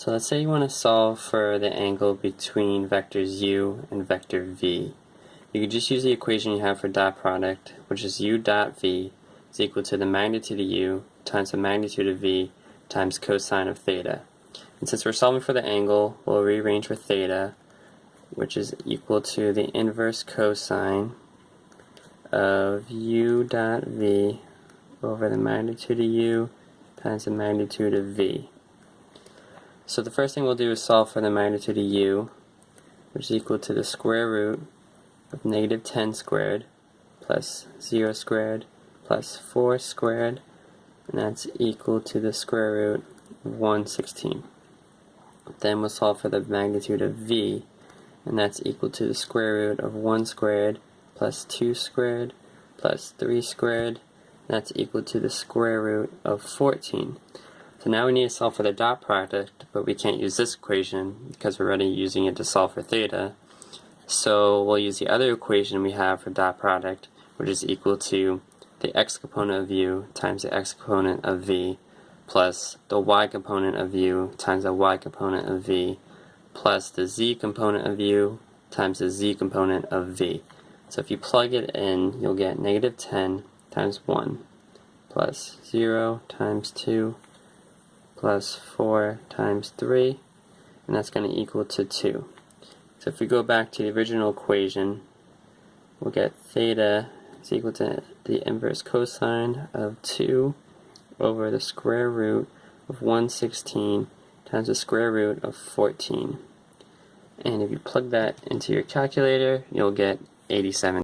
So let's say you want to solve for the angle between vectors u and vector v. You could just use the equation you have for dot product, which is u dot v is equal to the magnitude of u times the magnitude of v times cosine of theta. And since we're solving for the angle, we'll rearrange for theta, which is equal to the inverse cosine of u dot v over the magnitude of u times the magnitude of v. So the first thing we'll do is solve for the magnitude of u, which is equal to the square root of negative 10 squared plus 0 squared plus 4 squared, and that's equal to the square root of 1/16. Then we'll solve for the magnitude of v, and that's equal to the square root of 1 squared plus 2 squared plus 3 squared, and that's equal to the square root of 14. So now we need to solve for the dot product, but we can't use this equation because we're already using it to solve for theta. So we'll use the other equation we have for dot product, which is equal to the x component of u times the x component of v plus the y component of u times the y component of v plus the z component of u times the z component of v. So if you plug it in, you'll get negative 10 times 1 plus 0 times 2 plus 4 times 3, and that's going to equal to 2. So if we go back to the original equation, we'll get theta is equal to the inverse cosine of 2 over the square root of 1/16 times the square root of 14. And if you plug that into your calculator, you'll get 87.